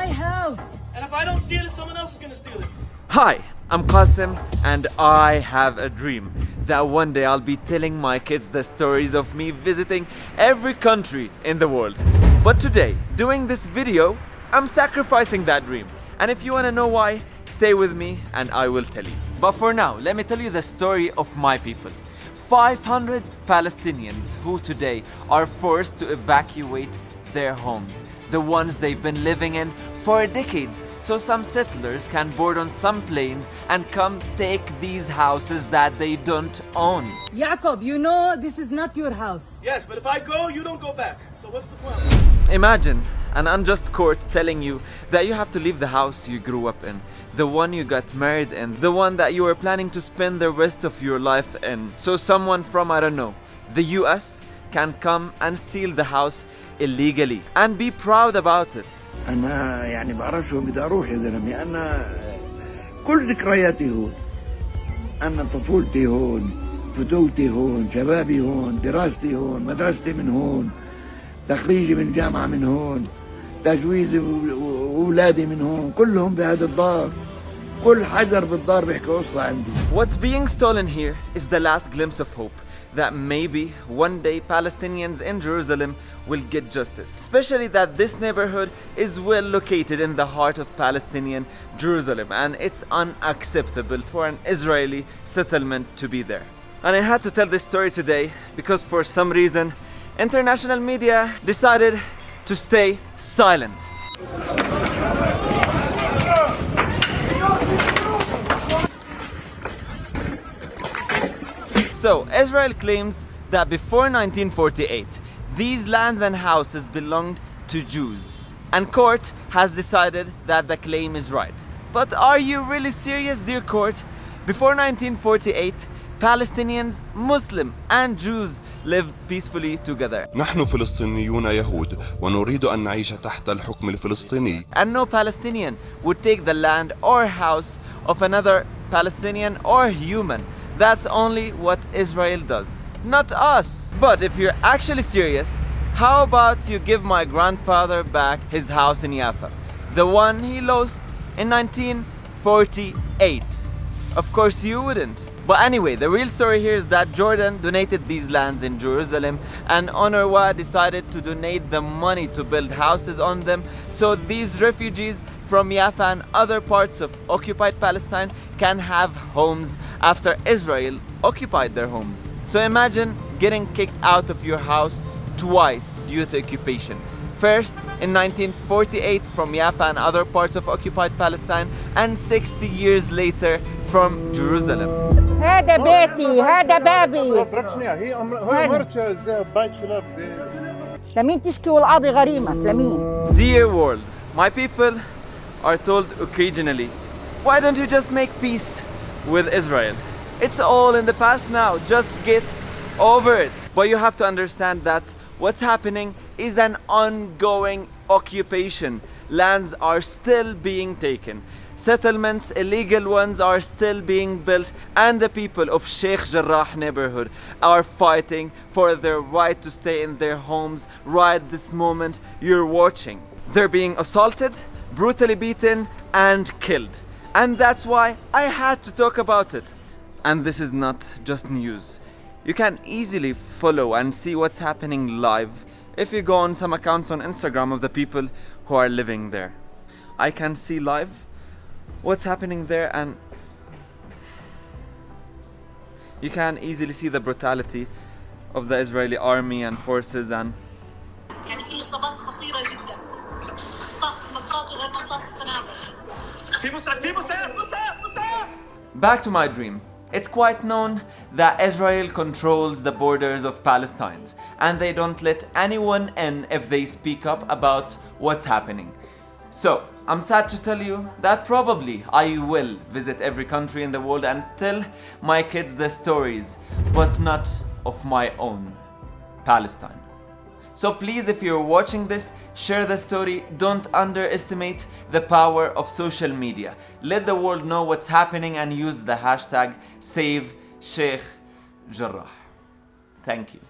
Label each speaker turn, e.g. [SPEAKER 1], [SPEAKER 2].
[SPEAKER 1] my house.
[SPEAKER 2] And if I don't steal it, someone else is gonna steal it.
[SPEAKER 3] Hi, I'm Qasim, and I have a dream that one day I'll be telling my kids the stories of me visiting every country in the world. But today, doing this video, I'm sacrificing that dream. And if you want to know why, stay with me and I will tell you. But for now, let me tell you the story of my people. 500 Palestinians who today are forced to evacuate their homes, the ones they've been living in for decades, so some settlers can board on some planes and come take these houses that they don't own.
[SPEAKER 1] Jacob, you know this is not your house.
[SPEAKER 2] Yes, but if I go, you don't go back. So what's the problem?
[SPEAKER 3] Imagine an unjust court telling you that you have to leave the house you grew up in, the one you got married in, the one that you were planning to spend the rest of your life in. So someone from, I don't know, the US can come and steal the house illegally and be proud about it.
[SPEAKER 4] أنا يعني بعرفهم بدي أروح يا زلمة. أنا كل ذكرياتي هون. أنا طفولتي هون، فتوتي هون، شبابي هون، دراستي هون، مدرستي من هون، تخريجي من جامعة من هون، تجويزي وأولادي من هون، كلهم بهذا الدار. كل حجر بالدار بيحكي قصة عندي.
[SPEAKER 3] What's being stolen here is the last glimpse of hope that maybe one day Palestinians in Jerusalem will get justice. Especially that this neighborhood is well located in the heart of Palestinian Jerusalem, and it's unacceptable for an Israeli settlement to be there. And I had to tell this story today because for some reason international media decided to stay silent. So, Israel claims that before 1948, these lands and houses belonged to Jews. And court has decided that the claim is right. But are you really serious, dear court? Before 1948, Palestinians, Muslim and Jews lived peacefully together.
[SPEAKER 5] نحن فلسطينيون يهود ونريد أن نعيش تحت الحكم الفلسطيني.
[SPEAKER 3] And no Palestinian would take the land or house of another Palestinian or human. That's only what Israel does, not us. But if you're actually serious, how about you give my grandfather back his house in Jaffa, the one he lost in 1948? Of course you wouldn't. But anyway, the real story here is that Jordan donated these lands in Jerusalem, and UNRWA decided to donate the money to build houses on them, so these refugees from Jaffa and other parts of occupied Palestine can have homes after Israel occupied their homes. So imagine getting kicked out of your house twice due to occupation. First in 1948 from Jaffa and other parts of occupied Palestine, and 60 years later from Jerusalem.
[SPEAKER 6] هذا بيتي، هذا بابي. لمين تشكي والقاضي غريمك؟ لمين؟
[SPEAKER 3] Dear world, my people are told occasionally, why don't you just make peace with Israel? It's all in the past now, just get over it. But you have to understand that what's happening is an ongoing occupation. Lands are still being taken. Settlements, illegal ones, are still being built, and the people of Sheikh Jarrah neighborhood are fighting for their right to stay in their homes right this moment you're watching. They're being assaulted, brutally beaten, and killed. And that's why I had to talk about it. And this is not just news. You can easily follow and see what's happening live if you go on some accounts on Instagram of the people who are living there. I can see live what's happening there, and you can easily see the brutality of the Israeli army and forces. And back to my dream. It's quite known that Israel controls the borders of Palestine, and they don't let anyone in if they speak up about what's happening. So, I'm sad to tell you that probably I will visit every country in the world and tell my kids the stories, but not of my own Palestine. So please, if you're watching this, share the story. Don't underestimate the power of social media. Let the world know what's happening and use the hashtag #SaveSheikhJarrah. Thank you.